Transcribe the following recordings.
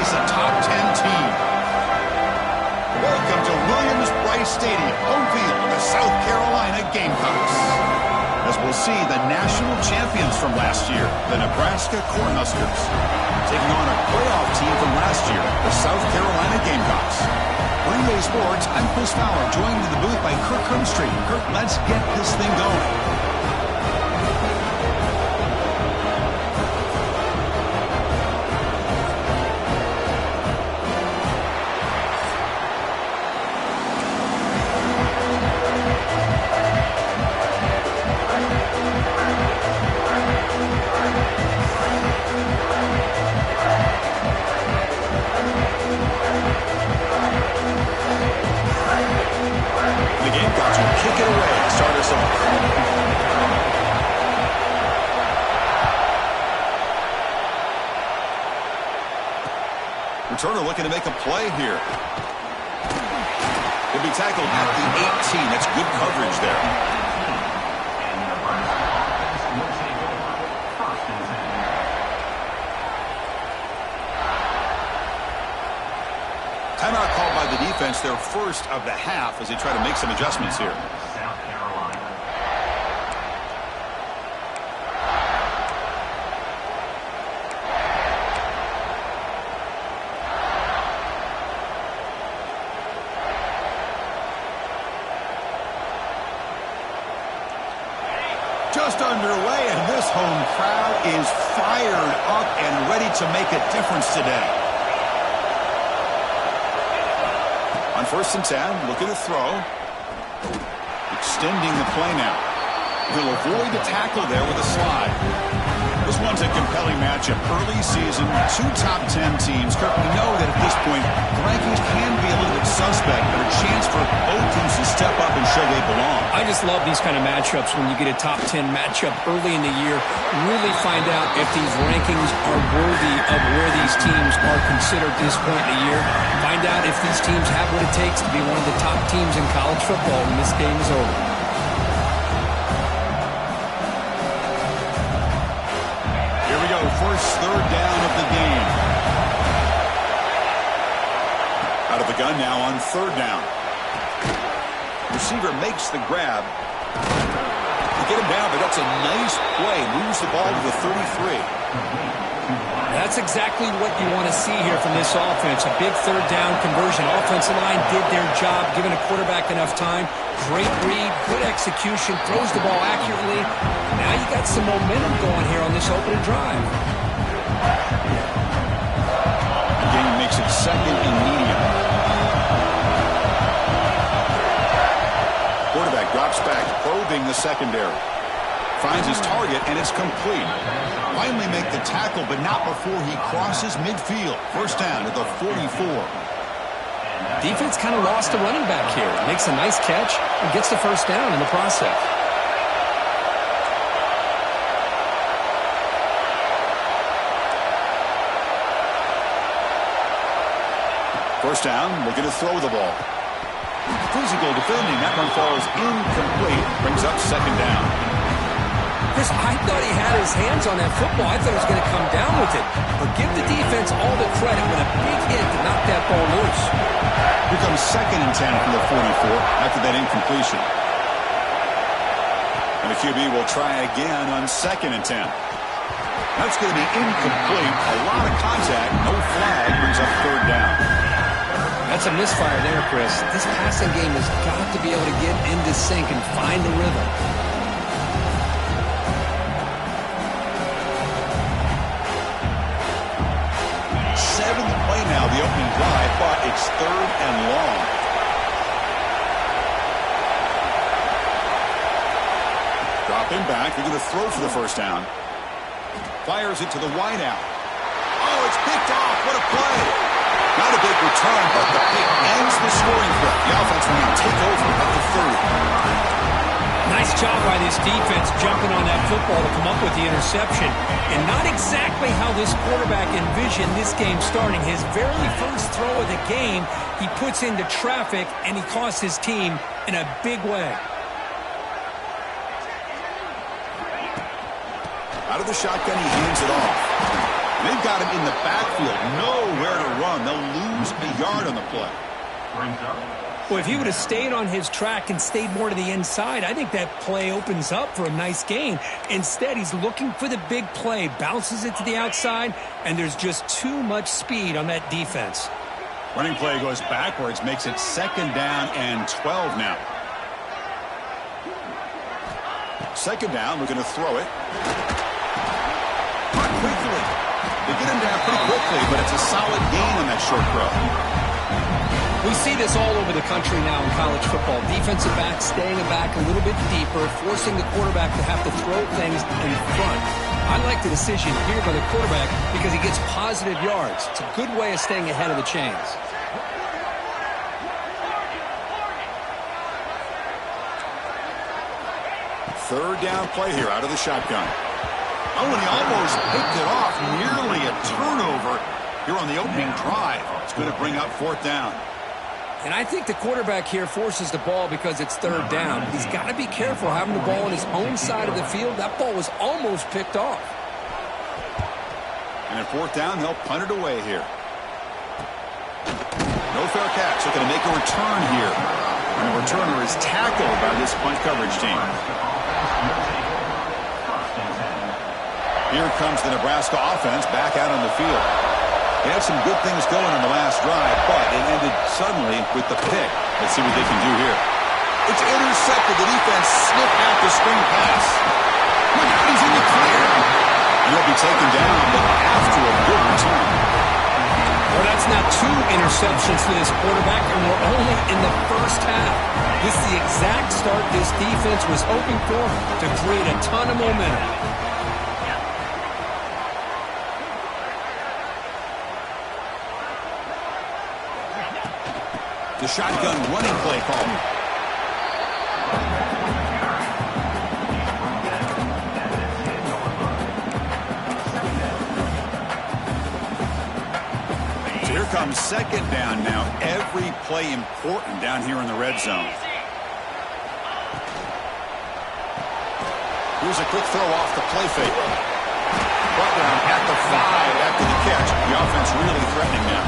face a top 10 team. Welcome to Williams-Brice Stadium, home field of the South Carolina Gamecocks. As we'll see the national champions from last year, the Nebraska Cornhuskers, taking on a playoff team from last year, the South Carolina Gamecocks. Green Bay Sports, I'm Chris Fowler, joined in the booth by Kirk Hermstreet. Kirk, let's get this thing going. Returner looking to make a play here. He'll be tackled at the 18. That's good coverage there. Timeout called by the defense, their first of the half, as they try to make some adjustments here. Just underway, and this home crowd is fired up and ready to make a difference today. On 1st and 10, looking to throw. Extending the play now. He'll avoid the tackle there with a slide. This one's a compelling matchup. Early season, 2 top 10 teams. Kirk, we know that at this point, the rankings can be a little bit suspect, but a chance for both teams to step up and show they belong. I just love these kind of matchups when you get a top 10 matchup early in the year. Really find out if these rankings are worthy of where these teams are considered at this point in the year. Find out if these teams have what it takes to be one of the top teams in college football when this game is over. First 3rd down of the game. Out of the gun now on 3rd down. Receiver makes the grab. To get him down, but that's a nice play. Moves the ball to the 33. That's exactly what you want to see here from this offense. A big 3rd down conversion. Offensive line did their job, giving a quarterback enough time. Great read, good execution, throws the ball accurately. Now you got some momentum going here on this opening drive. The game makes it 2nd and medium. Quarterback drops back, probing the secondary. Finds his target, and it's complete. Finally make the tackle, but not before he crosses midfield. First down at the 44. Defense kind of lost a running back here. Makes a nice catch and gets the first down in the process. First down, looking to throw the ball. Physical defending. That one falls incomplete. Brings up 2nd down. Chris, I thought he had his hands on that football. I thought he was going to come down with it. But give the defense all the credit with a big hit to knock that ball loose. Here comes 2nd and 10 from the 44 after that incompletion. And the QB will try again on 2nd and 10. That's going to be incomplete. A lot of contact. No flag. Brings up 3rd down. That's a misfire there, Chris. This passing game has got to be able to get into sync and find the rhythm. Now the opening drive, but it's 3rd and long. Dropping back, they're going to throw for the first down. Fires it to the wideout. Oh, it's picked off. What a play. Not a big return, but the pick ends the scoring threat. The offense will now take over at the 30. Nice job by this defense jumping on that football to come up with the interception. And not exactly how this quarterback envisioned this game starting. His very first throw of the game, he puts into traffic, and he costs his team in a big way. Out of the shotgun, he hands it off. They've got him in the backfield. Nowhere to run. They'll lose a yard on the play. Well, if he would have stayed on his track and stayed more to the inside, I think that play opens up for a nice gain. Instead, he's looking for the big play, bounces it to the outside, and there's just too much speed on that defense. Running play goes backwards, makes it 2nd down and 12 now. 2nd down, we're going to throw it. Not quickly. They get him down pretty quickly, but it's a solid gain on that short throw. We see this all over the country now in college football. Defensive backs staying back a little bit deeper, forcing the quarterback to have to throw things in front. I like the decision here by the quarterback because he gets positive yards. It's a good way of staying ahead of the chains. Third down play here out of the shotgun. Oh, and he almost picked it off. Nearly a turnover here on the opening drive. It's going to bring up 4th down. And I think the quarterback here forces the ball because it's 3rd down. He's got to be careful having the ball on his own side of the field. That ball was almost picked off. And at 4th down, they'll punt it away here. No fair catch. Looking to make a return here. And the returner is tackled by this punt coverage team. Here comes the Nebraska offense back out on the field. They had some good things going on the last drive, but it ended suddenly with the pick. Let's see what they can do here. It's intercepted. The defense sniffed out the screen pass. Look out, he's in the clear. And he'll be taken down, but after a good return. Well, that's now 2 interceptions for this quarterback, and we're only in the first half. This is the exact start this defense was hoping for to create a ton of momentum. The shotgun running play call. So here comes 2nd down now. Every play important down here in the red zone. Here's a quick throw off the play fake. Brought down at the 5 after the catch. The offense really threatening now.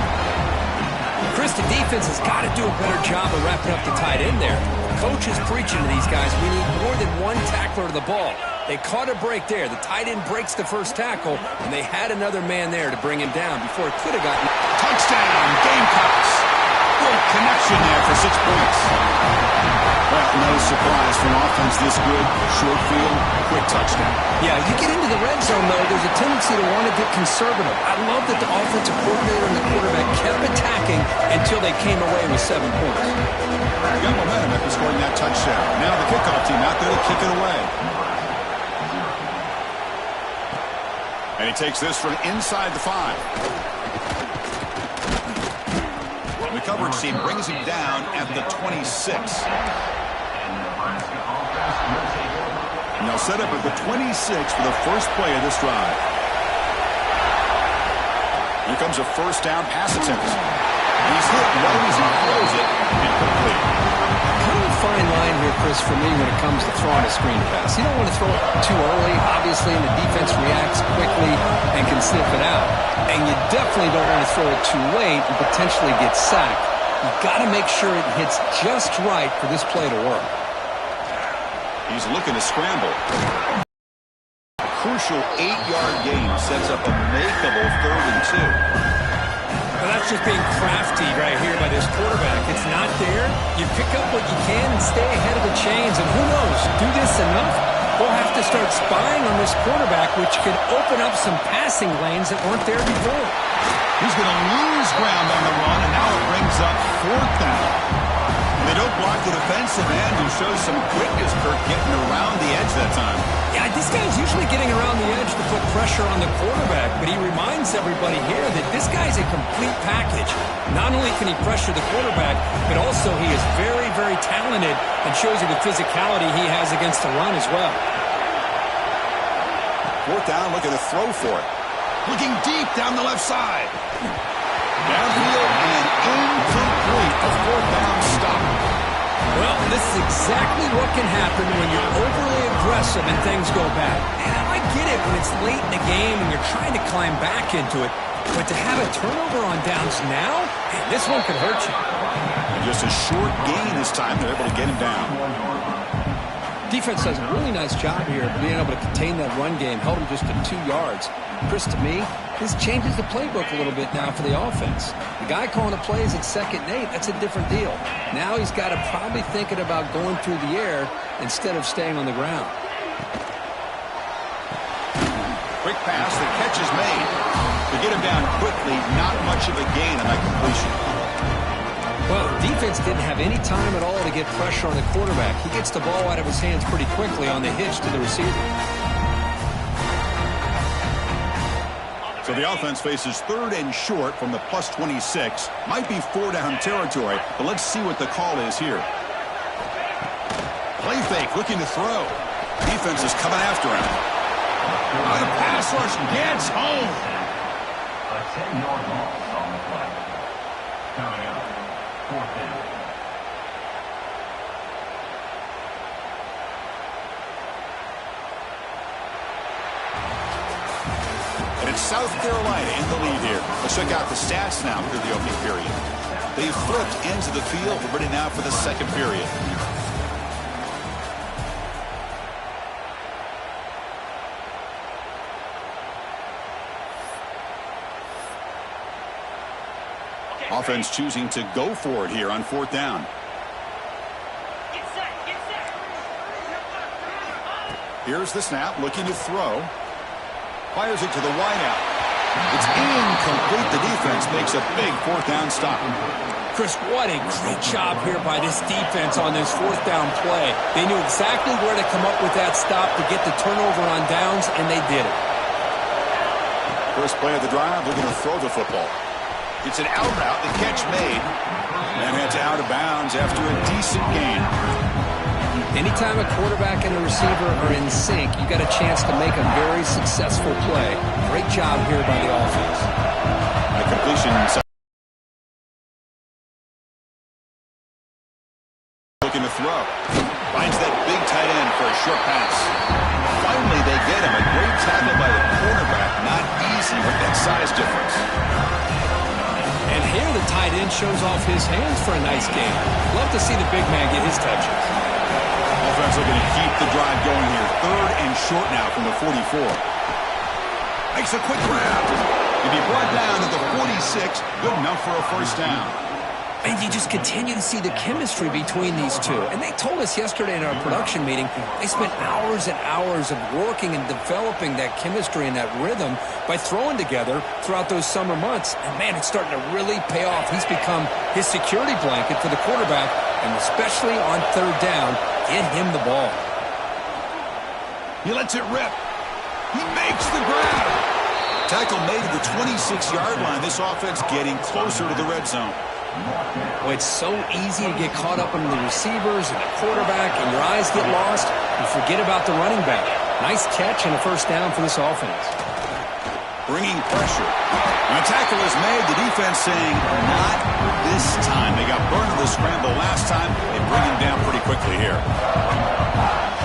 Chris, the defense has got to do a better job of wrapping up the tight end there. Coach is preaching to these guys, we need more than one tackler to the ball. They caught a break there. The tight end breaks the first tackle, and they had another man there to bring him down before it could have gotten... Touchdown, Gamecocks! Great connection there for 6 points. Well, no surprise for an offense this good. Short field, quick touchdown. Yeah, you get into the red zone, though, there's a tendency to want to get conservative. I love that the offensive coordinator and the quarterback kept attacking until they came away with 7 points. You got momentum after scoring that touchdown. Now the kickoff team out there to kick it away. And he takes this from inside the 5. The coverage team brings him down at the 26. And they'll set up at the 26 for the first play of this drive. Here comes a 1st down pass attempt. He's hit right as he throws it incomplete. Kind of a fine line here, Chris, for me when it comes to throwing a screen pass. You don't want to throw it too early, obviously, and the defense reacts quickly and can sniff it out. And you definitely don't want to throw it too late and potentially get sacked. You've got to make sure it hits just right for this play to work. He's looking to scramble. Crucial 8-yard gain sets up a makeable 3rd and 2. Well, that's just being crafty right here by this quarterback. It's not there. You pick up what you can and stay ahead of the chains. And who knows, do this enough, we'll have to start spying on this quarterback, which could open up some passing lanes that weren't there before. He's going to lose ground on the run, and now it brings up 4th down. They don't block the defensive end, who shows some quickness, Kirk, getting around the edge that time. Yeah, this guy's usually getting around the edge to put pressure on the quarterback, but he reminds everybody here that this guy's a complete package. Not only can he pressure the quarterback, but also he is very, very talented and shows you the physicality he has against the run as well. 4th down, looking to throw for it. Looking deep down the left side. Downfield and incomplete. A 4th down stop. Well, this is exactly what can happen when you're overly aggressive and things go bad. And I get it when it's late in the game and you're trying to climb back into it. But to have a turnover on downs now, man, this one could hurt you. And just a short gain this time. They're able to get him down. Defense does a really nice job here of being able to contain that run game. Held him just to 2 yards. Chris, to me, this changes the playbook a little bit now for the offense. The guy calling the plays at 2nd and 8, that's a different deal. Now he's got to probably thinking about going through the air instead of staying on the ground. Quick pass, the catch is made. To get him down quickly, not much of a gain on that completion. Well, the defense didn't have any time at all to get pressure on the quarterback. He gets the ball out of his hands pretty quickly on the hitch to the receiver. So the offense faces 3rd and short from the +26. Might be 4-down territory, but let's see what the call is here. Play fake, looking to throw. Defense is coming after him. The pass rush gets home. A 10-yard loss on the play. Coming up, 4th down. And it's South Carolina in the lead here. Let's check out the stats now through the opening period. They flipped into the field. We're ready now for the 2nd period. Offense choosing to go for it here on 4th down. Here's the snap, looking to throw. Fires it to the wideout. It's incomplete. The defense makes a big 4th down stop. Chris, what a great job here by this defense on this 4th down play. They knew exactly where to come up with that stop to get the turnover on downs, and they did it. First play of the drive, looking to throw the football. It's an out route, the catch made. And it's out of bounds after a decent gain. Anytime a quarterback and a receiver are in sync, you got a chance to make a very successful play. Great job here by the offense. A completion. Looking to throw. Finds that big tight end for a short pass. Finally, they get him. A great tackle by the quarterback. Not easy with that size difference. And here the tight end shows off his hands for a nice game. Love to see the big man get his touches. Offense looking to keep the drive going here. 3rd and short now from the 44. Makes a quick grab. He'll be brought down to the 46. Good enough for a 1st down. And you just continue to see the chemistry between these two. And they told us yesterday in our production meeting, they spent hours and hours of working and developing that chemistry and that rhythm by throwing together throughout those summer months. And, man, it's starting to really pay off. He's become his security blanket for the quarterback, and especially on 3rd down, get him the ball. He lets it rip. He makes the grab. Tackle made at the 26-yard line. This offense getting closer to the red zone. Well, it's so easy to get caught up in the receivers and the quarterback, and your eyes get lost. You forget about the running back. Nice catch and a 1st down for this offense. Bringing pressure. When a tackle is made, the defense saying, not this time. They got burned in the scramble last time. They bring him down pretty quickly here.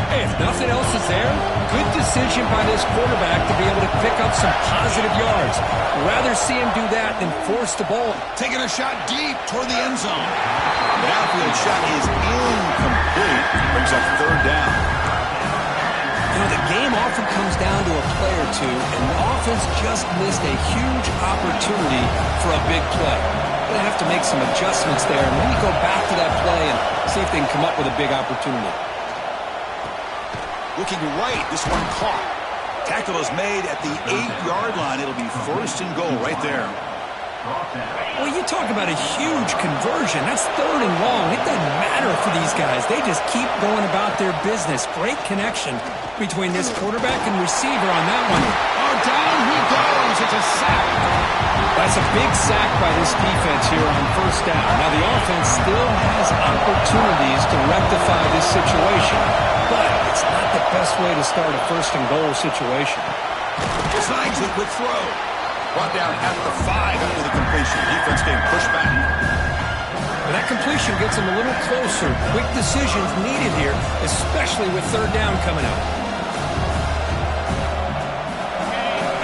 Hey, if nothing else is there, good decision by this quarterback to be able to pick up some positive yards. I'd rather see him do that than force the ball. Taking a shot deep toward the end zone. The outfield shot is incomplete. Brings up 3rd down. You know, the game often comes down to a play or two, and the offense just missed a huge opportunity for a big play. They have to make some adjustments there, and maybe go back to that play and see if they can come up with a big opportunity. Looking right, this one caught. Tackle is made at the 8-yard line. It'll be 1st and goal right there. Well, you talk about a huge conversion. That's 3rd and long. It doesn't matter for these guys. They just keep going about their business. Great connection between this quarterback and receiver on that one. Oh, down he goes. It's a sack. That's a big sack by this defense here on 1st down. Now, the offense still has opportunities to rectify this situation, but it's not the best way to start a 1st and goal situation. Designs the quick throw. Brought down at the 5 after the completion. Defense getting pushed back. And that completion gets him a little closer. Quick decisions needed here, especially with third down coming up.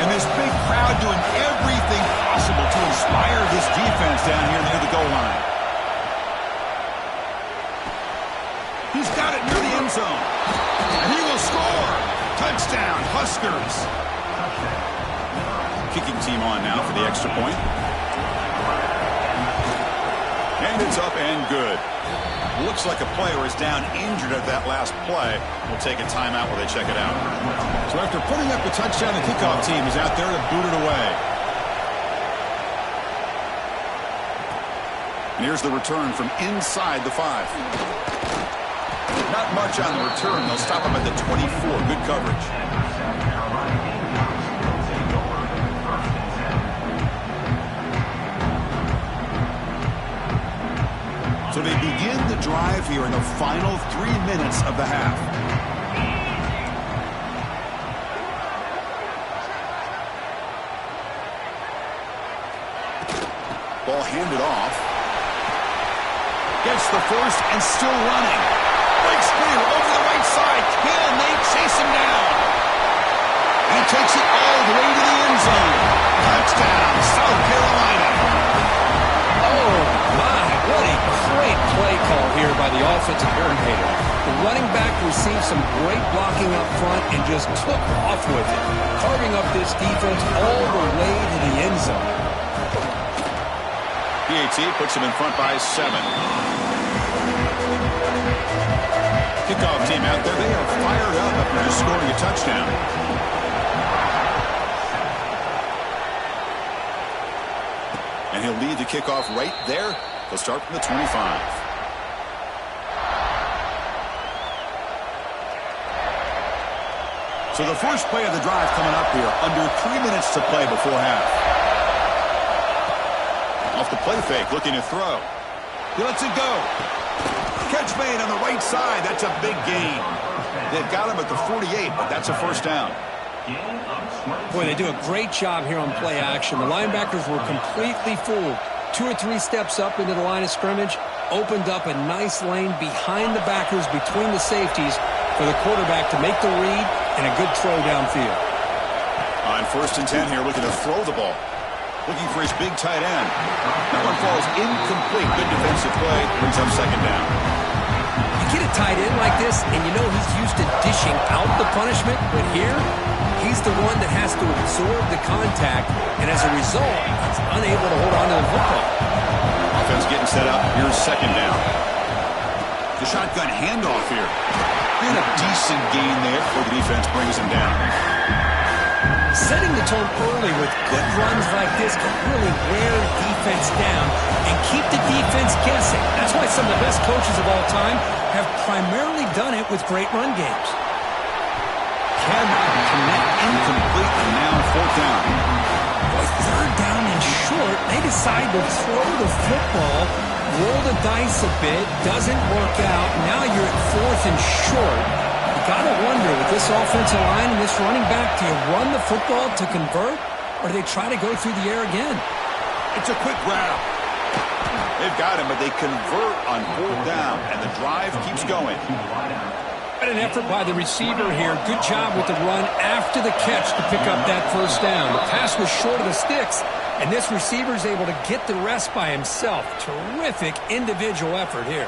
And this big crowd doing everything possible to inspire this defense down here near the goal line. He's got it near the end zone. And he will score. Touchdown, Huskers. Kicking team on now for the extra point. And it's up and good. Looks like a player is down injured at that last play. We'll take a timeout while they check it out. So after putting up the touchdown, the kickoff team is out there to boot it away. And here's the return from inside the 5. Not much on the return. They'll stop him at the 24. Good coverage. So they begin the drive here in the final 3 minutes of the half. Ball handed off. Gets the first and still running. Big speed over the right side. Can they chase him down? And he takes it all the way to the end zone. Touchdown, South Carolina. Oh, my. What a great play call here by the offensive coordinator. The running back received some great blocking up front and just took off with it, carving up this defense all the way to the end zone. PAT puts him in front by 7. Kickoff team out there. They are fired up after just scoring a touchdown. And he'll lead the kickoff right there. They'll start from the 25. So the first play of the drive coming up here. Under 3 minutes to play before half. Off the play fake, looking to throw. He lets it go. Catch made on the right side. That's a big gain. They've got him at the 48, but that's a first down. Boy, they do a great job here on play action. The linebackers were completely fooled. 2 or 3 steps up into the line of scrimmage, opened up a nice lane behind the backers, between the safeties, for the quarterback to make the read and a good throw downfield. On 1st and 10 here, looking to throw the ball. Looking for his big tight end. That one falls incomplete. Good defensive play. Brings up 2nd down. You get a tight end like this, and you know he's used to dishing out the punishment, but here, he's the one that has to absorb the contact, and as a result, he's unable to hold on to the football. Offense getting set up. Here's 2nd down. The shotgun handoff here. And a decent gain there before the defense brings him down. Setting the tone early with good runs like this can really wear defense down and keep the defense guessing. That's why some of the best coaches of all time have primarily done it with great run games. Cannot connect, incomplete, and now 4th down. Boy, 3rd down and short, they decide to throw the football, roll the dice a bit, doesn't work out. Now you're at 4th and short. You got to wonder, with this offensive line and this running back, do you run the football to convert, or do they try to go through the air again? It's a quick grab. They've got him, but they convert on 4th down, and the drive keeps going. What an effort by the receiver here. Good job with the run after the catch to pick up that 1st down. The pass was short of the sticks, and this receiver is able to get the rest by himself. Terrific individual effort here.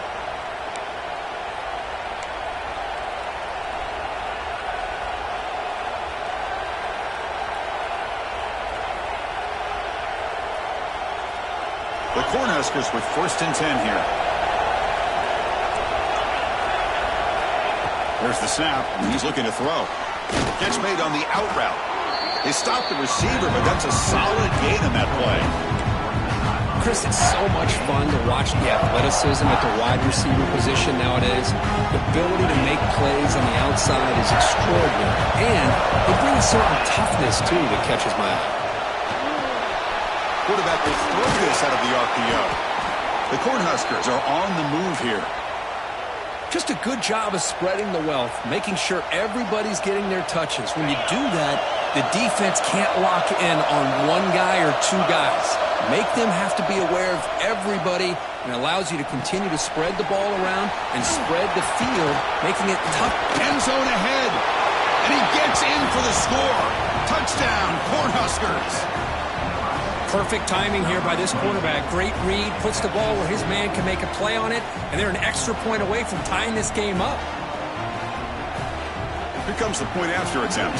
The Cornhuskers with 1st and 10 here. There's the snap, and he's looking to throw. Catch made on the out route. They stopped the receiver, but that's a solid gain in that play. Chris, it's so much fun to watch the athleticism at the wide receiver position nowadays. The ability to make plays on the outside is extraordinary, and they bring a certain toughness, too, that catches my eye. Quarterback will throw this out of the RPO. The Cornhuskers are on the move here. Just a good job of spreading the wealth, making sure everybody's getting their touches. When you do that, the defense can't lock in on one guy or 2 guys. make them have to be aware of everybody, and allows you to continue to spread the ball around and spread the field, making it tough. End zone ahead, and he gets in for the score. Touchdown, Cornhuskers. Perfect timing here by this quarterback. Great read, puts the ball where his man can make a play on it, and they're an extra point away from tying this game up. Here comes the point after attempt.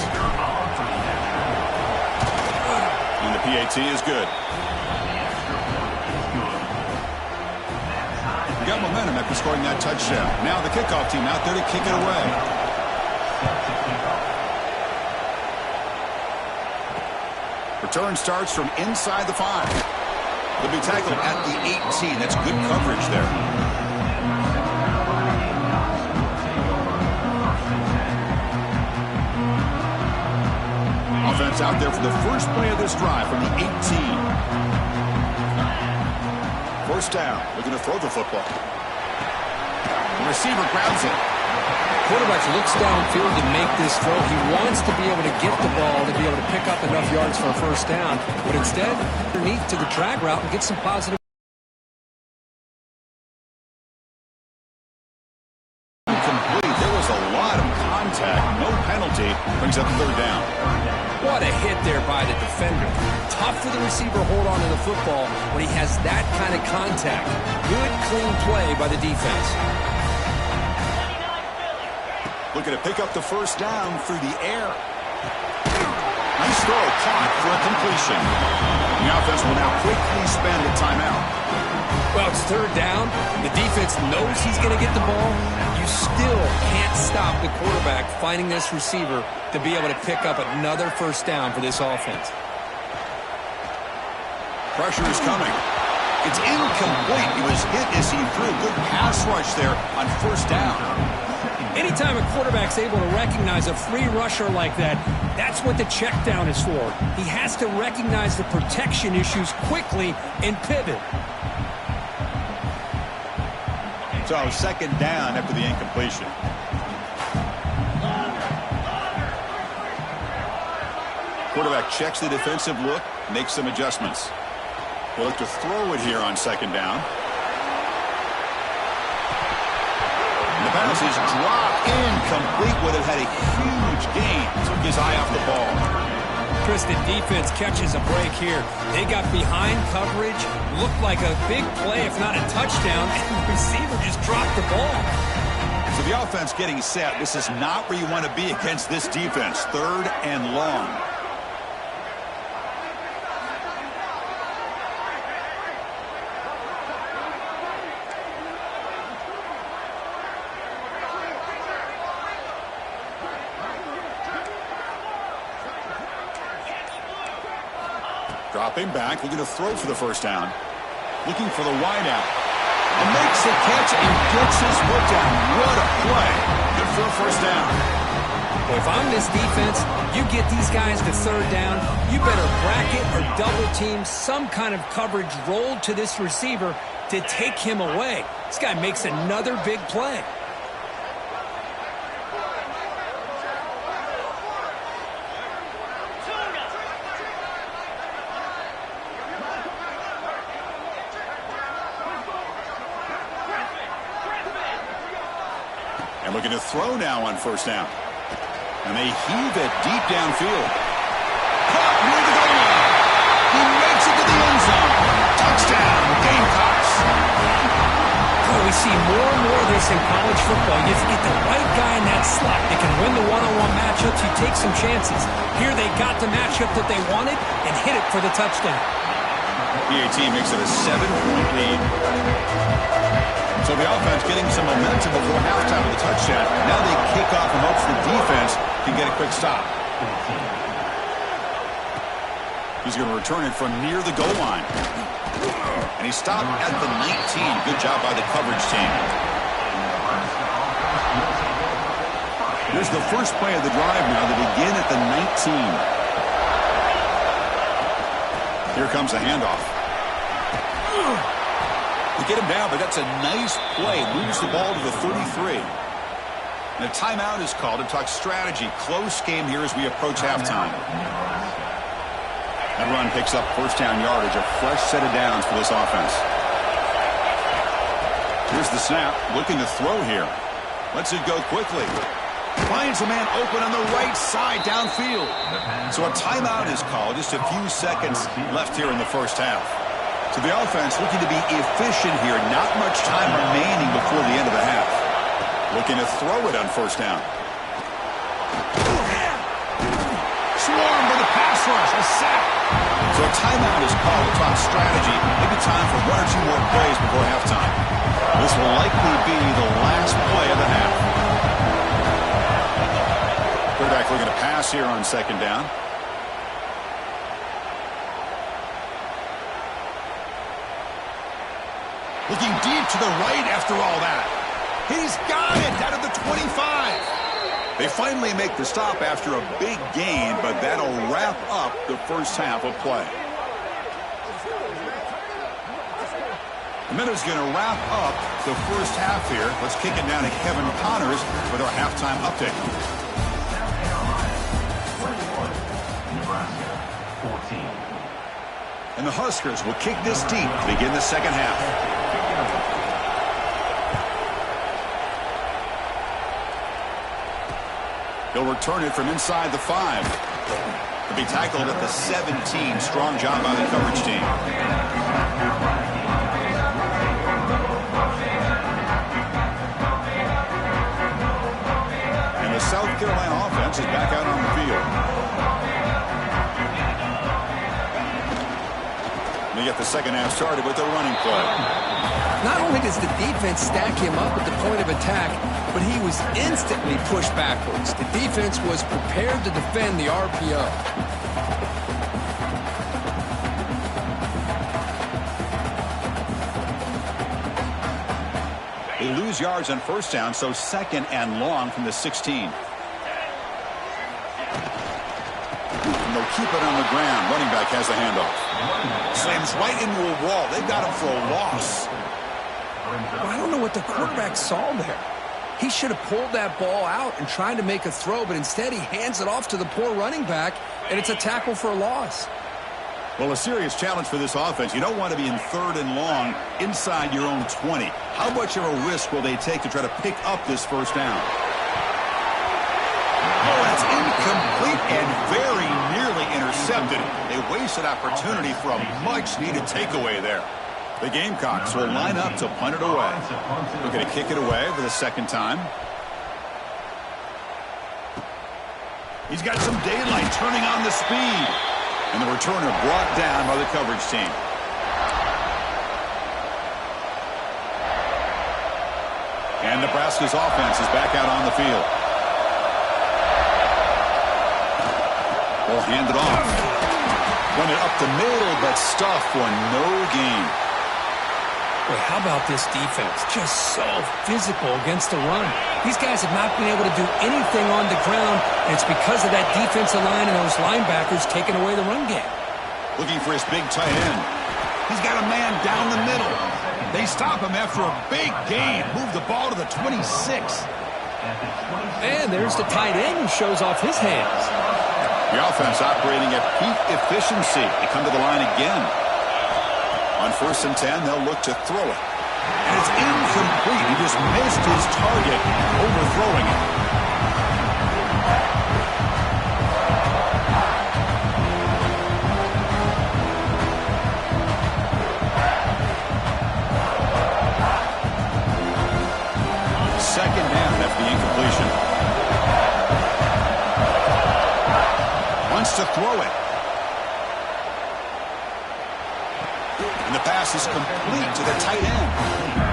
And the PAT is good. We got momentum after scoring that touchdown. Now the kickoff team out there to kick it away. Return starts from inside the 5. They'll be tackled at the 18. That's good coverage there. Offense out there for the first play of this drive from the 18. First down. Looking to throw the football. The receiver grabs it. Quarterback looks downfield to make this throw. He wants to be able to get the ball to be able to pick up enough yards for a first down. But instead, underneath to the drag route and get some positive. Complete. There was a lot of contact. No penalty. Brings up third down. What a hit there by the defender. Tough for the receiver to hold on to the football when he has that kind of contact. Good, clean play by the defense. Looking to pick up the first down through the air. Nice throw, caught for a completion. The offense will now quickly spend a timeout. Well, it's third down. The defense knows he's going to get the ball. You still can't stop the quarterback finding this receiver to be able to pick up another first down for this offense. Pressure is coming. It's incomplete. He was hit as he threw. Good pass rush there on first down. Anytime a quarterback's able to recognize a free rusher like that, that's what the check down is for. He has to recognize the protection issues quickly and pivot. So second down after the incompletion. Quarterback checks the defensive look, makes some adjustments. He'll look to throw it here on second down. And the pass is dropped incomplete. Would have had a huge gain. Took his eye off the ball. Chris, the defense catches a break here. They got behind coverage, looked like a big play, if not a touchdown, and the receiver just dropped the ball. So the offense getting set. This is not where you want to be against this defense. Third and long. Dropping back, looking to throw for the first down. Looking for the wideout. And makes the catch and gets his foot down. What a play. Good for a first down. Well, if I'm this defense, you get these guys to third down, you better bracket or double team some kind of coverage rolled to this receiver to take him away. This guy makes another big play. Looking to throw now on first down. And they heave it deep downfield. Caught near the goal line. He makes it to the end zone. Touchdown, Gamecocks. Oh, we see more and more of this in college football. You get the right guy in that slot that can win the one-on-one matchups. You take some chances. Here they got the matchup that they wanted and hit it for the touchdown. PAT makes it a 7-point lead. So the offense getting some momentum before halftime of the touchdown. Now they kick off and hopes the defense can get a quick stop. He's going to return it from near the goal line. And he stopped at the 19. Good job by the coverage team. Here's the first play of the drive now. They begin at the 19. Here comes a handoff. They get him down, but that's a nice play. Moves the ball to the 33. And a timeout is called to talk strategy. Close game here as we approach halftime. That run picks up first down yardage, a fresh set of downs for this offense. Here's the snap, looking to throw here. Lets it go quickly. Finds a man open on the right side downfield. So a timeout is called. Just a few seconds left here in the first half. So the offense looking to be efficient here. Not much time remaining before the end of the half. Looking to throw it on first down. Swarmed by the pass rush. A sack. So a timeout is called to talk strategy. Maybe time for one or two more plays before halftime. This will likely be the last play of the half. Quarterback looking to pass here on second down. Looking deep to the right after all that. He's got it out of the 25. They finally make the stop after a big gain, but that'll wrap up the first half of play. And then it's going to wrap up the first half here. Let's kick it down to Kevin Connors with our halftime update. Nebraska, 14. And the Huskers will kick this deep to begin the second half. They'll return it from inside the 5. To be tackled at the 17. Strong job by the coverage team. And the South Carolina offense is back out on the field. We get the second half started with a running play. Not only does the defense stack him up at the point of attack, but he was instantly pushed backwards. The defense was prepared to defend the RPO. They lose yards on first down, so second and long from the 16. And they'll keep it on the ground. Running back has the handoff. Slams right into a wall. They've got him for a loss. Well, I don't know what the quarterback saw there. He should have pulled that ball out and tried to make a throw, but instead he hands it off to the poor running back, and it's a tackle for a loss. Well, a serious challenge for this offense. You don't want to be in third and long inside your own 20. How much of a risk will they take to try to pick up this first down? Oh, that's incomplete and very nearly intercepted. They wasted opportunity for a much-needed takeaway there. The Gamecocks will line up to punt it away. They're going to kick it away for the second time. He's got some daylight turning on the speed. And the returner brought down by the coverage team. And Nebraska's offense is back out on the field. They'll hand it off. Run it up the middle, but stuff for no gain. Boy, how about this defense? Just so physical against the run. These guys have not been able to do anything on the ground, and it's because of that defensive line and those linebackers taking away the run game. Looking for his big tight end. He's got a man down the middle. They stop him after a big gain. Move the ball to the 26. And there's the tight end who shows off his hands. The offense operating at peak efficiency. They come to the line again. On 1st and 10, they'll look to throw it. And it's incomplete. He just missed his target, overthrowing it. Second down after the incompletion. Wants to throw it. And the pass is complete to the tight end.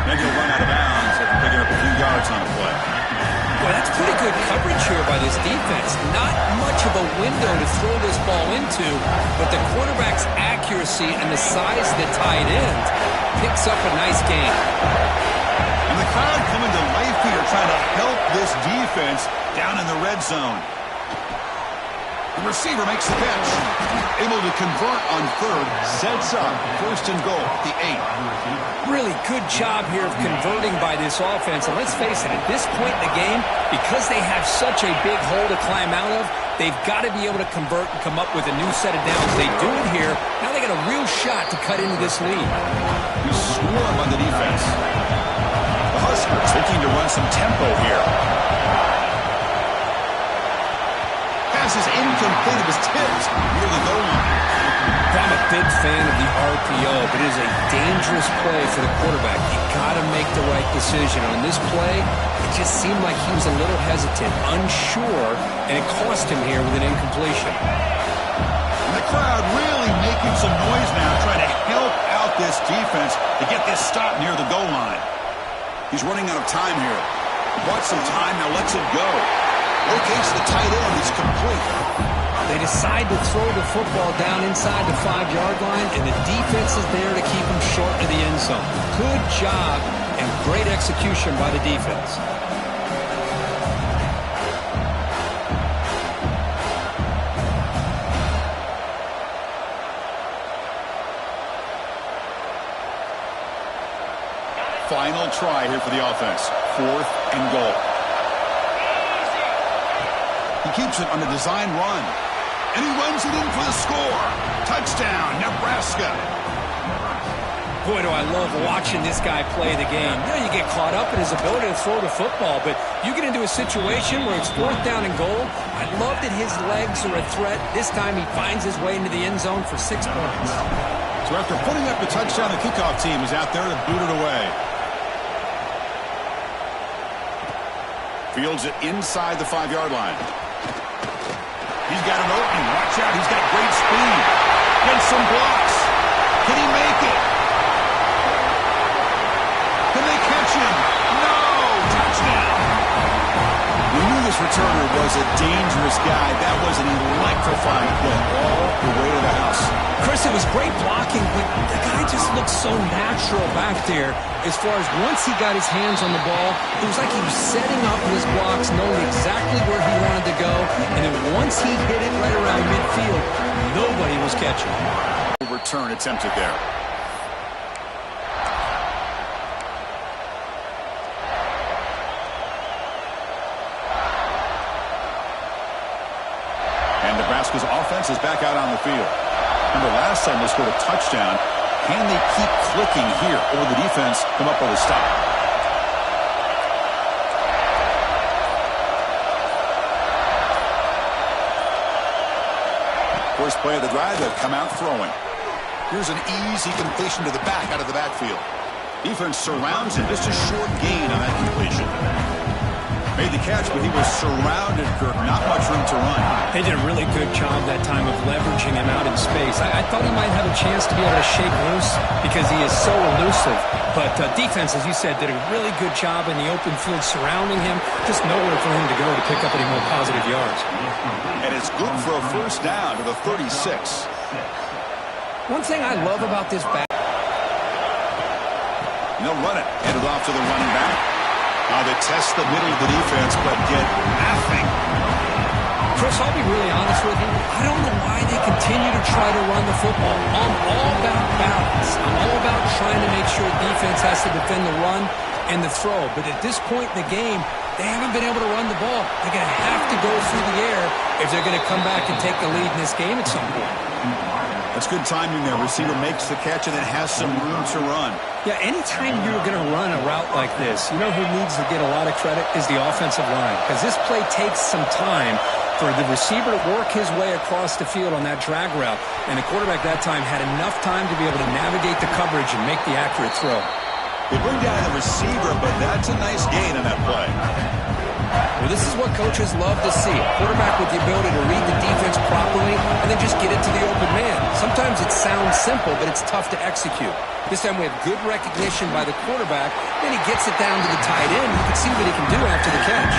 Then he'll run out of bounds after picking up a few yards on the play. Well, that's pretty good coverage here by this defense. Not much of a window to throw this ball into, but the quarterback's accuracy and the size of the tight end picks up a nice gain. And the crowd coming to life here trying to help this defense down in the red zone. The receiver makes the catch. Able to convert on third. Sets up. First and goal at the 8. Really good job here of converting by this offense. And let's face it, at this point in the game, because they have such a big hole to climb out of, they've got to be able to convert and come up with a new set of downs. They do it here. Now they got a real shot to cut into this lead. You swarm on the defense. The Huskers looking to run some tempo here. Pass is incomplete. It was tipped near the goal line. I'm a big fan of the RPO, but it is a dangerous play for the quarterback. You got to make the right decision. On this play, it just seemed like he was a little hesitant, unsure, and it cost him here with an incompletion. And the crowd really making some noise now, trying to help out this defense to get this stop near the goal line. He's running out of time here. Bought some time, now lets it go. Locates the tight end. It's complete. They decide to throw the football down inside the 5-yard line, and the defense is there to keep them short of the end zone. Good job and great execution by the defense. Final try here for the offense. 4th and goal. He keeps it on a design run. And he runs it in for the score. Touchdown, Nebraska. Boy, do I love watching this guy play the game. You know, you get caught up in his ability to throw the football, but you get into a situation where it's 4th down and goal. I love that his legs are a threat. This time he finds his way into the end zone for 6 points. So after putting up the touchdown, the kickoff team is out there to boot it away. Fields it inside the 5-yard line. He's got an opening. Watch out. He's got great speed. Gets some blocks. Can he make it? Can they catch him? No! Touchdown. We knew this returner was a dangerous guy. That was an electrifying play all the way to the house. Chris, it was great blocking, but the guy just looked so natural back there. As far as once he got his hands on the ball, it was like he was setting up his blocks, knowing exactly where he wanted to go. And then once he hit it right around midfield, nobody was catching. Return attempted there. And Nebraska's offense is back out on the field. Remember, last time they scored a touchdown. Can they keep clicking here, or the defense come up with a stop? First play of the drive, they'll come out throwing. Here's an easy completion to the back out of the backfield. Defense surrounds him. Just a short gain on that completion. Made the catch, but he was surrounded, Kirk. Not much room to run. They did a really good job that time of leveraging him out in space. I thought he might have a chance to be able to shake loose because he is so elusive. But defense, as you said, did a really good job in the open field surrounding him. Just nowhere for him to go to pick up any more positive yards. And it's good for a first down to the 36. One thing I love about this back. And they'll run it. Handed off to the running back. Now they test the middle of the defense, but get nothing. Chris, I'll be really honest with you. I don't know why they continue to try to run the football. I'm all about balance. I'm all about trying to make sure defense has to defend the run and the throw. But at this point in the game, they haven't been able to run the ball. They're going to have to go through the air if they're going to come back and take the lead in this game at some point. That's good timing there. Receiver makes the catch and then has some room to run. Yeah, anytime you're going to run a route like this, you know who needs to get a lot of credit is the offensive line. Because this play takes some time for the receiver to work his way across the field on that drag route. And the quarterback that time had enough time to be able to navigate the coverage and make the accurate throw. They bring down the receiver, but that's a nice gain on that play. Well, this is what coaches love to see. A quarterback with the ability to read the defense properly and then just get it to the open man. Sometimes it sounds simple, but it's tough to execute. This time we have good recognition by the quarterback. Then he gets it down to the tight end. You can see what he can do after the catch.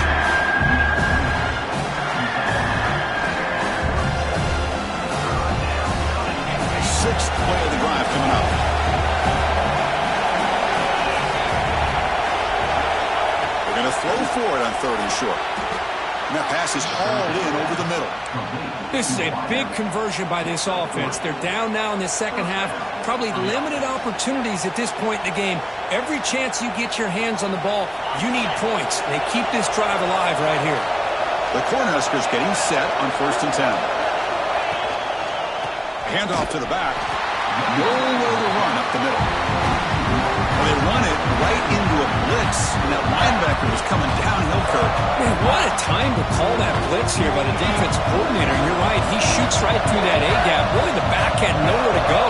Sixth play of the drive coming up. Throw for it on 3rd and short. And that pass is all in over the middle. This is a big conversion by this offense. They're down now in the second half. Probably limited opportunities at this point in the game. Every chance you get your hands on the ball, you need points. They keep this drive alive right here. The Cornhuskers getting set on 1st and 10. Handoff to the back. Nowhere to run up the middle. Well, they run it right into a blitz, and that linebacker was coming downhill, Kirk. Man, what a time to call that blitz here by the defense coordinator. You're right, he shoots right through that A-gap. Really, the back had nowhere to go.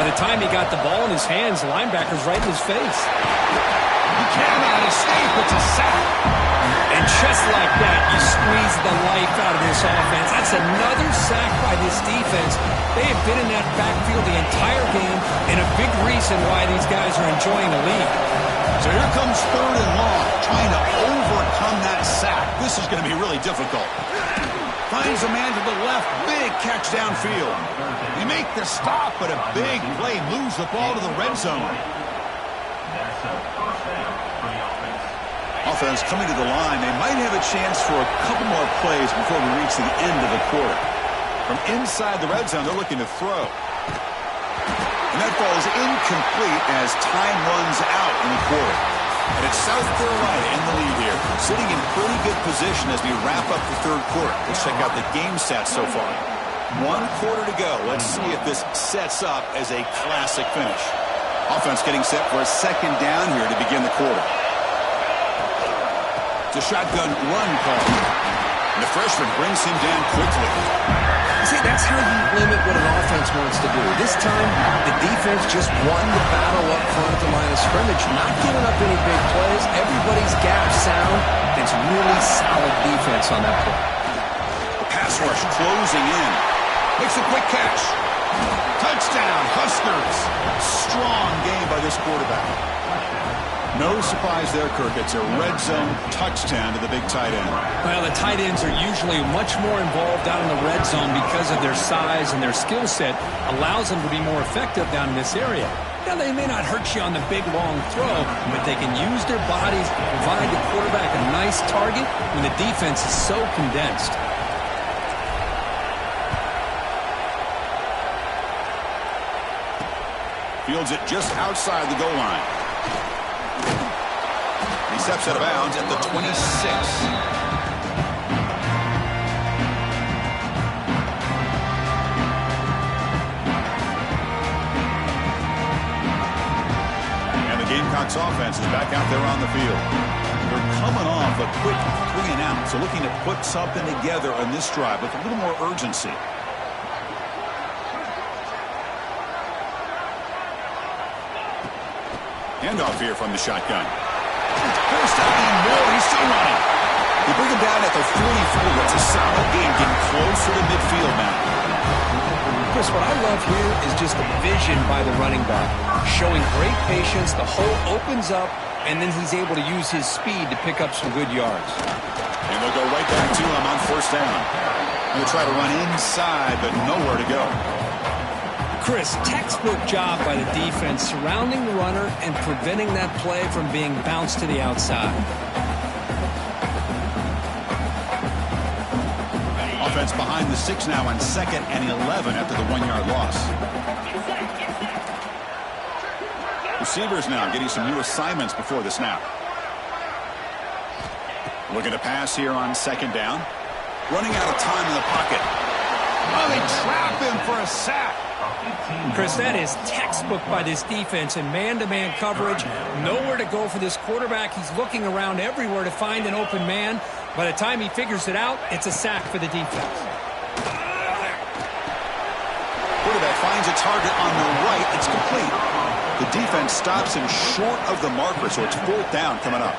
By the time he got the ball in his hands, the linebacker's right in his face. He cannot escape. It's a sack. And just like that, you squeeze the life out of this offense. That's another sack by this defense. They have been in that backfield the entire game, and a big reason why these guys are enjoying the lead. So here comes 3rd and long, trying to overcome that sack. This is going to be really difficult. Finds a man to the left, big catch downfield. They make the stop, but a big play moves the ball to the red zone. That's a first down for the offense. Offense coming to the line. They might have a chance for a couple more plays before we reach the end of the quarter. From inside the red zone, they're looking to throw. And that ball is incomplete as time runs out in the quarter. And it's South Carolina in the lead here, sitting in pretty good position as we wrap up the 3rd quarter. Let's check out the game stats so far. 1 quarter to go. Let's see if this sets up as a classic finish. Offense getting set for a 2nd down here to begin the quarter. It's a shotgun run call. And the freshman brings him down quickly. See, that's how you limit what an offense wants to do. This time, the defense just won the battle up front at the line of scrimmage, not giving up any big plays. Everybody's gap sound. It's really solid defense on that play. The pass rush closing in. Makes a quick catch. Touchdown, Huskers. Strong game by this quarterback. No surprise there, Kirk. It's a red zone touchdown to the big tight end. Well, the tight ends are usually much more involved down in the red zone because of their size and their skill set allows them to be more effective down in this area. Now, they may not hurt you on the big, long throw, but they can use their bodies to provide the quarterback a nice target when the defense is so condensed. Fields it just outside the goal line. He steps out of bounds at the 26. And the Gamecocks offense is back out there on the field. They're coming off a quick 3-and-out, so looking to put something together on this drive with a little more urgency. Handoff here from the shotgun. Forced out even more. He's still running. They bring him down at the 44. That's a solid game, getting closer to midfield now. Chris, what I love here is just the vision by the running back. Showing great patience, the hole opens up, and then he's able to use his speed to pick up some good yards. And they'll go right back to him on 1st down. They'll try to run inside, but nowhere to go. Chris, textbook job by the defense surrounding the runner and preventing that play from being bounced to the outside. Offense behind the 6 now on 2nd and 11 after the 1-yard loss. Receivers now getting some new assignments before the snap. Looking to pass here on 2nd down. Running out of time in the pocket. Oh, they trap him for a sack. Chris, that is textbook by this defense in man-to-man coverage. Nowhere to go for this quarterback. He's looking around everywhere to find an open man. By the time he figures it out, it's a sack for the defense. Quarterback finds a target on the right. It's complete. The defense stops him short of the marker, so it's 4th down coming up.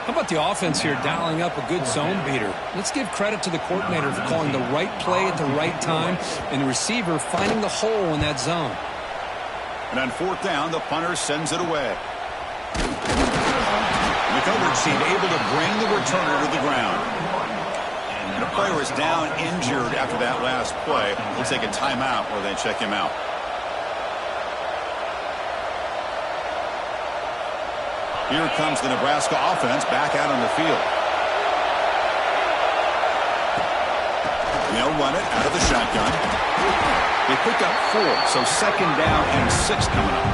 How about the offense here dialing up a good zone beater? Let's give credit to the coordinator for calling the right play at the right time and the receiver finding the hole in that zone. And on 4th down, the punter sends it away. The coverage team able to bring the returner to the ground. And the player is down injured after that last play. We'll take a timeout or they check him out. Here comes the Nebraska offense back out on the field. They'll run it out of the shotgun. They picked up 4, so second down and 6 coming up.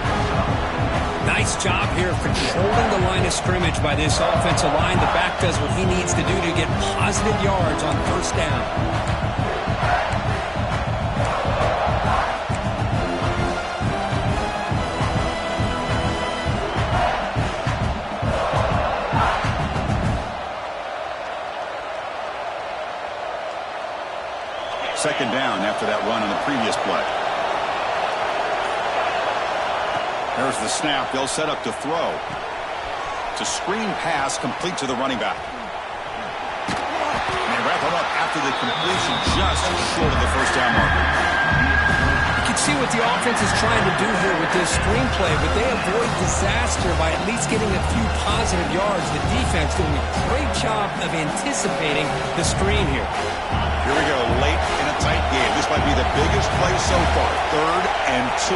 Nice job here of controlling the line of scrimmage by this offensive line. The back does what he needs to do to get positive yards on first down. Second down after that run on the previous play. There's the snap. They'll set up to throw. It's a screen pass complete to the running back. And they wrap it up after the completion just short of the first down marker. You can see what the offense is trying to do here with this screenplay, but they avoid disaster by at least getting a few positive yards. The defense doing a great job of anticipating the screen here. Here we go, late in a tight game. This might be the biggest play so far, 3rd and 2.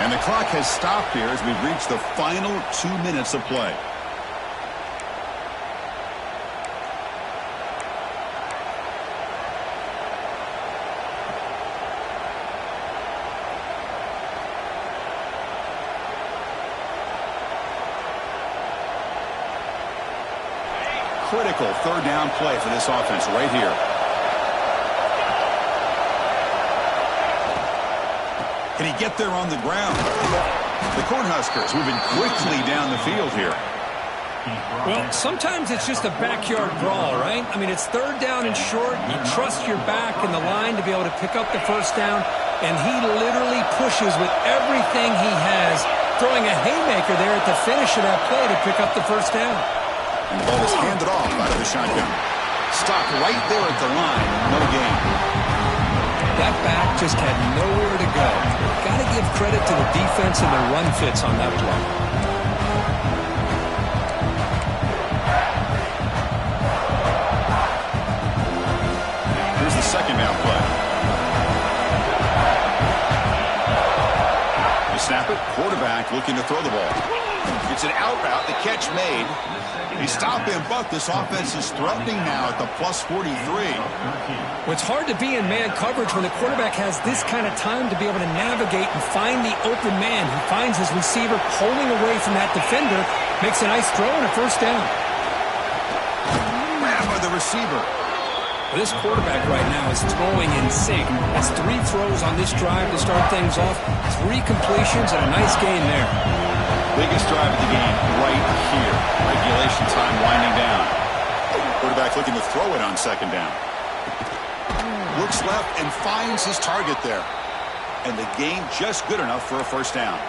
And the clock has stopped here as we've reached the final 2 minutes of play. Critical 3rd down play for this offense right here. Can he get there on the ground? The Cornhuskers moving quickly down the field here. Well, sometimes it's just a backyard brawl, right? I mean, it's 3rd down and short. You trust your back and the line to be able to pick up the first down, and he literally pushes with everything he has, throwing a haymaker there at the finish of that play to pick up the first down. And the ball is handed off out of the shotgun. Stopped right there at the line. No gain. That back just had nowhere to go. Got to give credit to the defense and the run fits on that play. Here's the second down play. They snap it. Quarterback looking to throw the ball. It's an out route. The catch made. They stop him, but this offense is threatening now at the plus 43. Well, it's hard to be in man coverage when the quarterback has this kind of time to be able to navigate and find the open man. He finds his receiver pulling away from that defender, makes a nice throw and a first down. Grab by the receiver. Well, this quarterback right now is throwing in sync. That's 3 throws on this drive to start things off. 3 completions and a nice gain there. Biggest drive of the game right here. Regulation time winding down. Quarterback looking to throw it on second down. Looks left and finds his target there. And the gain just good enough for a first down.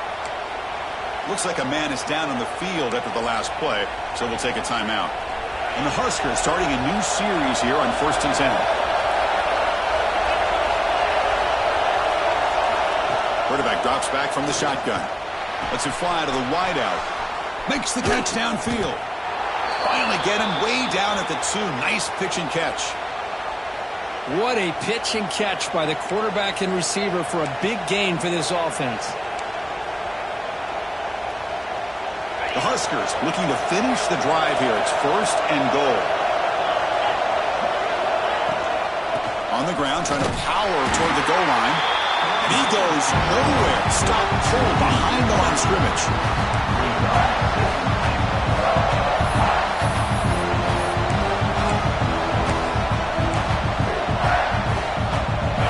Looks like a man is down on the field after the last play, so we'll take a timeout. And the Huskers starting a new series here on 1st and 10. Quarterback drops back from the shotgun. Lets it fly to the wideout. Makes the catch downfield. Finally get him way down at the 2. Nice pitch and catch. What a pitch and catch by the quarterback and receiver for a big gain for this offense. The Huskers looking to finish the drive here. It's 1st and goal. On the ground, trying to power toward the goal line. He goes nowhere. Stop pull behind the line of scrimmage.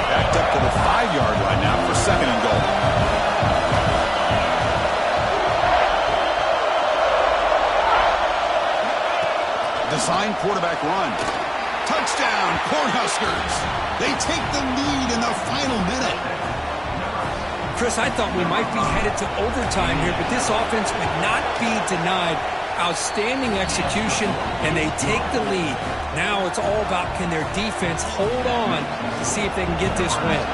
Backed up to the 5-yard line now for 2nd and goal. Design quarterback run. Touchdown, Cornhuskers. They take the lead in the final minute. Chris, I thought we might be headed to overtime here, but this offense would not be denied. Outstanding execution, and they take the lead. Now it's all about can their defense hold on to see if they can get this win.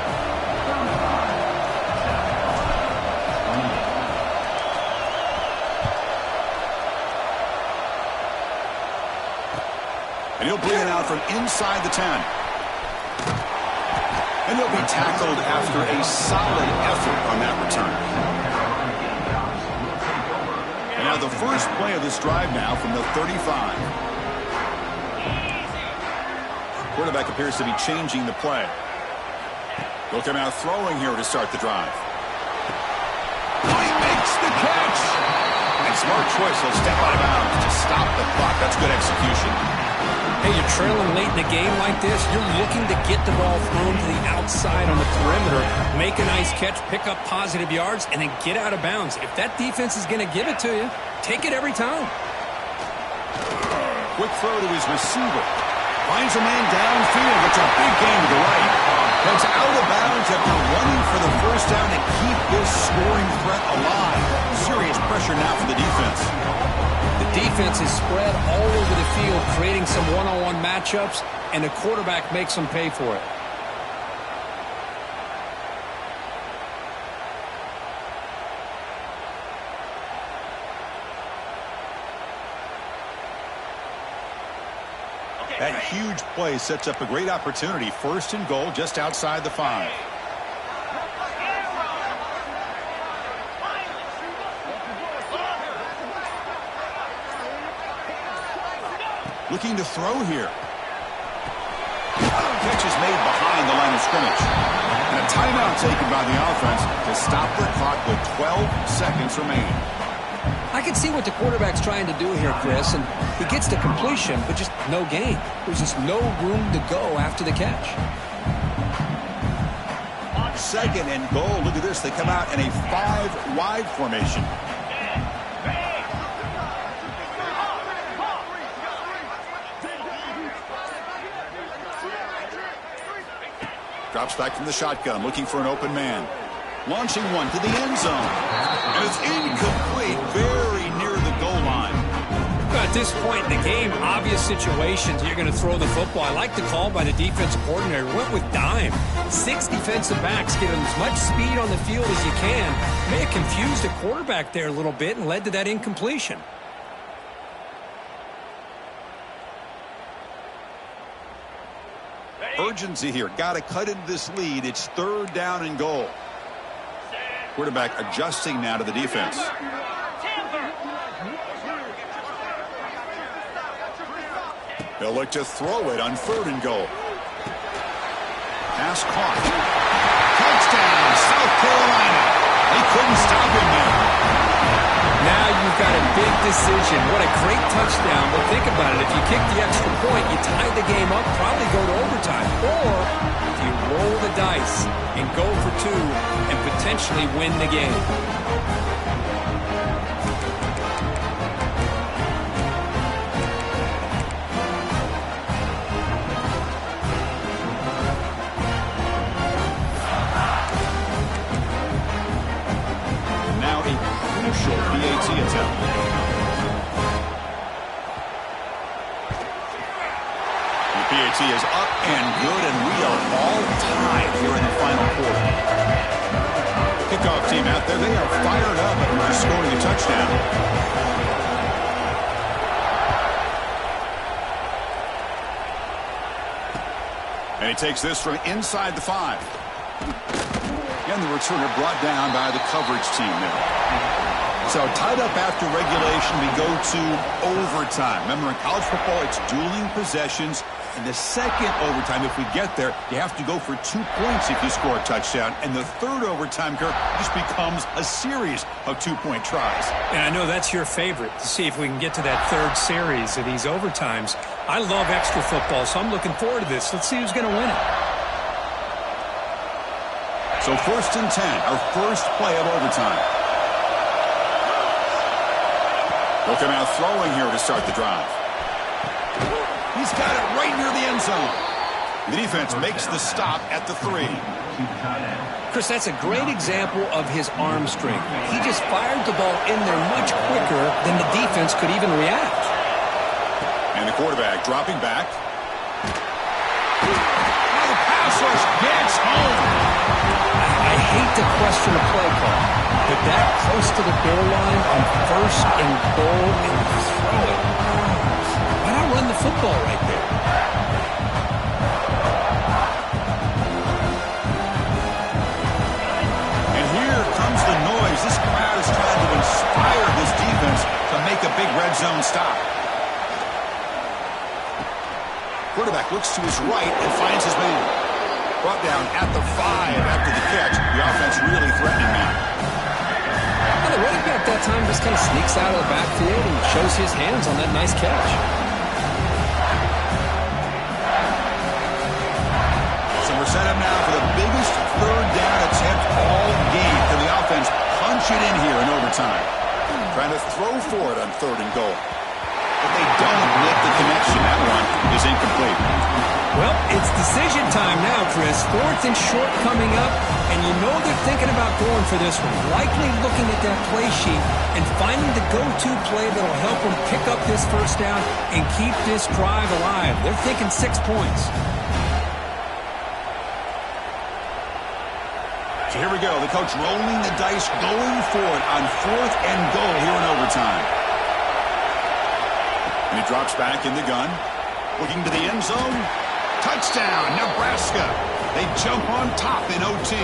And he'll bring it out from inside the 10. And he'll be tackled after a solid effort on that return. And now the first play of this drive now from the 35. Quarterback appears to be changing the play. They'll come out throwing here to start the drive. Oh, he makes the catch! And smart choice. He'll step out of bounds to stop the clock. That's good execution. Hey, you're trailing late in a game like this. You're looking to get the ball thrown to the outside on the perimeter, make a nice catch, pick up positive yards, and then get out of bounds. If that defense is going to give it to you, take it every time. Quick throw to his receiver. Finds a man downfield. It's a big gain to the right. Heads out of bounds after running for the first down to keep this scoring threat alive. Serious pressure now for the defense. The defense is spread all over the field, creating some one-on-one matchups, and the quarterback makes them pay for it. That huge play sets up a great opportunity. First and goal just outside the 5. Looking to throw here. Catch is made behind the line of scrimmage. And a timeout taken by the offense to stop the clock with 12 seconds remaining. I can see what the quarterback's trying to do here, Chris, and he gets the completion, but just no gain. There's just no room to go after the catch. Second and goal. Look at this. They come out in a 5-wide formation. Drops back from the shotgun, looking for an open man. Launching one to the end zone. And it's incomplete, very near the goal line. At this point in the game, obvious situations, you're going to throw the football. I like the call by the defensive coordinator. Went with dime. 6 defensive backs, get as much speed on the field as you can. May have confused the quarterback there a little bit and led to that incompletion. Urgency here. Got to cut into this lead. It's 3rd down and goal. Quarterback adjusting now to the defense. They'll look to throw it on 3rd and goal. Pass caught. Touchdown, South Carolina. They couldn't stop him there. Now you've got a big decision. What a great touchdown. But think about it. If you kick the extra point, you tie the game up, probably go to overtime. Or if you roll the dice and go for 2 and potentially win the game. PAT attempt. The PAT is up and good, and we are all tied here in the final quarter. Kickoff team out there, they are fired up after scoring a touchdown. And he takes this from inside the 5. And the returner brought down by the coverage team there. So tied up after regulation, we go to overtime. Remember, in college football, it's dueling possessions. In the second overtime, if we get there, you have to go for 2 points if you score a touchdown. And the third overtime, Kirk, just becomes a series of 2-point tries. And I know that's your favorite, to see if we can get to that third series of these overtimes. I love extra football, so I'm looking forward to this. Let's see who's going to win it. So 1st and 10, our first play of overtime. They'll come out throwing here to start the drive. He's got it right near the end zone. The defense makes the stop at the 3. Chris, that's a great example of his arm strength. He just fired the ball in there much quicker than the defense could even react. And the quarterback dropping back. Now the pass rush gets home. I hate to question a play call, but that close to the goal line on 1st and goal and throw it. Why not run the football right there? And here comes the noise. This crowd is trying to inspire this defense to make a big red zone stop. Quarterback looks to his right and finds his man. Brought down at the 5 after the catch. The offense really threatening now. Well, the running back that time just kind of sneaks out of the backfield and shows his hands on that nice catch. So we're set up now for the biggest third down attempt all game. Can the offense punch it in here in overtime? Trying to throw for it on 3rd and goal. But they don't make the connection. That one is incomplete. Well, it's decision time now, Chris. 4th and short coming up, and you know they're thinking about going for this one. Likely looking at that play sheet and finding the go-to play that'll help them pick up this first down and keep this drive alive. They're thinking 6 points. So here we go. The coach rolling the dice, going for it on 4th and goal here in overtime. And he drops back in the gun. Looking to the end zone. Touchdown, Nebraska. They jump on top in OT.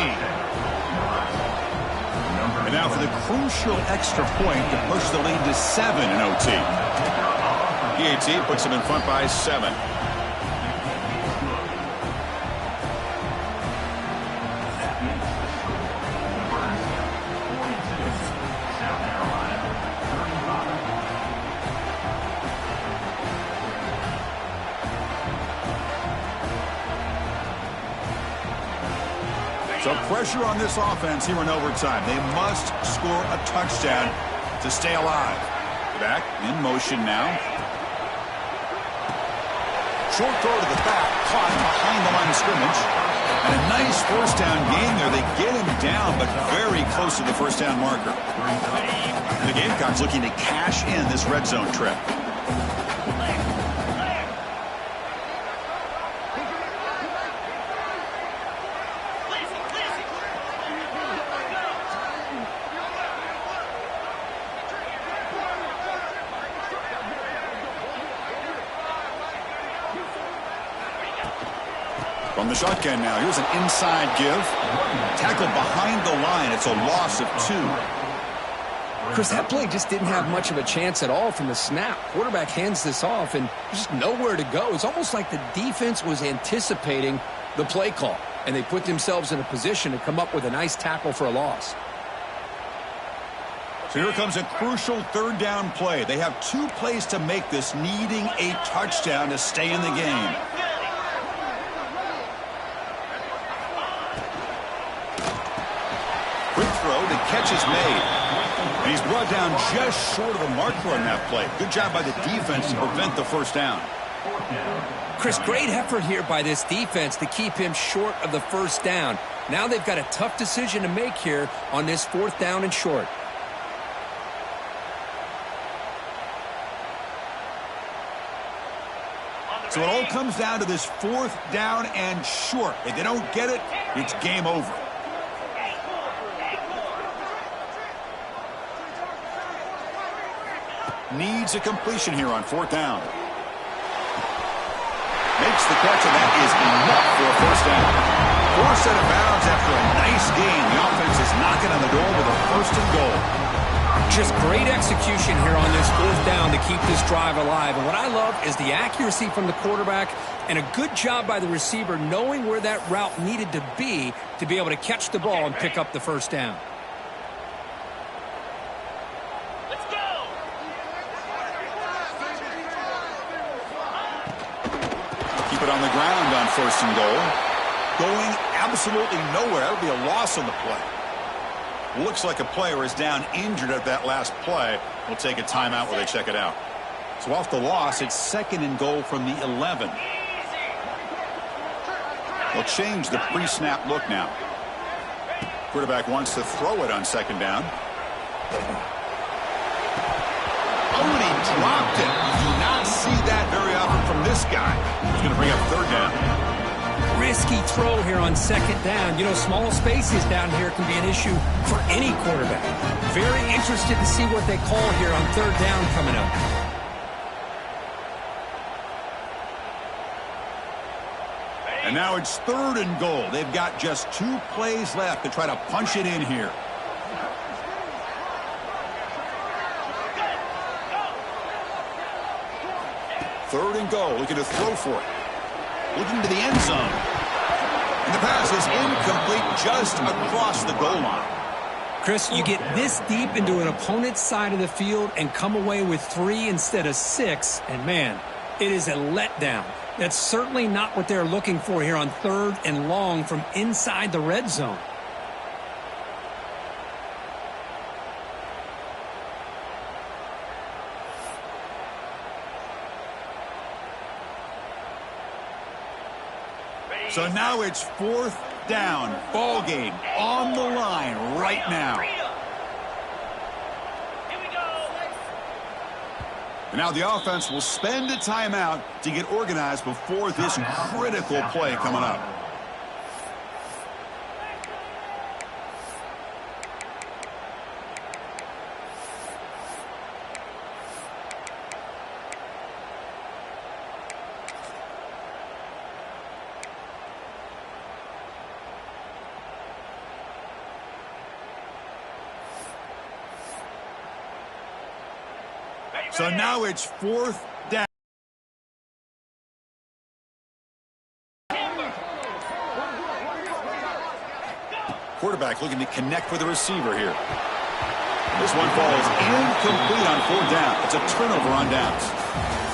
And now for the crucial extra point to push the lead to 7 in OT. PAT puts them in front by 7. So pressure on this offense here in overtime. They must score a touchdown to stay alive. Back in motion now. Short throw to the back, caught behind the line of scrimmage. And a nice first down gain there. They get him down, but very close to the first down marker. And the Gamecocks looking to cash in this red zone trip. From the shotgun now, here's an inside give. Tackled behind the line. It's a loss of 2. Chris, that play just didn't have much of a chance at all from the snap. Quarterback hands this off and just nowhere to go. It's almost like the defense was anticipating the play call, and they put themselves in a position to come up with a nice tackle for a loss. So here comes a crucial 3rd down play. They have 2 plays to make this, needing a touchdown to stay in the game. Quick throw, the catch is made. And he's brought down just short of the marker on that play. Good job by the defense to prevent the first down. Chris, great effort here by this defense to keep him short of the first down. Now they've got a tough decision to make here on this 4th down and short. So it all comes down to this 4th down and short. If they don't get it, it's game over. Needs a completion here on 4th down. Makes the catch, and that is enough for a first down. 4 set of bounds after a nice gain. The offense is knocking on the door with a 1st and goal. Just great execution here on this 4th down to keep this drive alive. And what I love is the accuracy from the quarterback and a good job by the receiver knowing where that route needed to be able to catch the ball and pick up the first down. Keep it on the ground on 1st and goal. Going absolutely nowhere. That'll be a loss on the play. Looks like a player is down injured at that last play. We'll take a timeout while they check it out. So off the loss, it's 2nd and goal from the 11. They'll change the pre-snap look now. Quarterback wants to throw it on 2nd down. Oh, and he dropped it. You do not see that very often from this guy. He's going to bring up 3rd down. Risky throw here on 2nd down. You know, small spaces down here can be an issue for any quarterback. Very interested to see what they call here on 3rd down coming up. And now it's 3rd and goal. They've got just 2 plays left to try to punch it in here. Third and goal, looking to throw for it. looking to the end zone. And the pass is incomplete just across the goal line. Chris, you get this deep into an opponent's side of the field and come away with 3 instead of 6, and man, it is a letdown. That's certainly not what they're looking for here on 3rd and long from inside the red zone. So now it's 4th down. Ball game on the line right now. And now the offense will spend a timeout to get organized before this critical play coming up. So now it's 4th down. Quarterback looking to connect with the receiver here. This one falls incomplete on 4th down. It's a turnover on downs.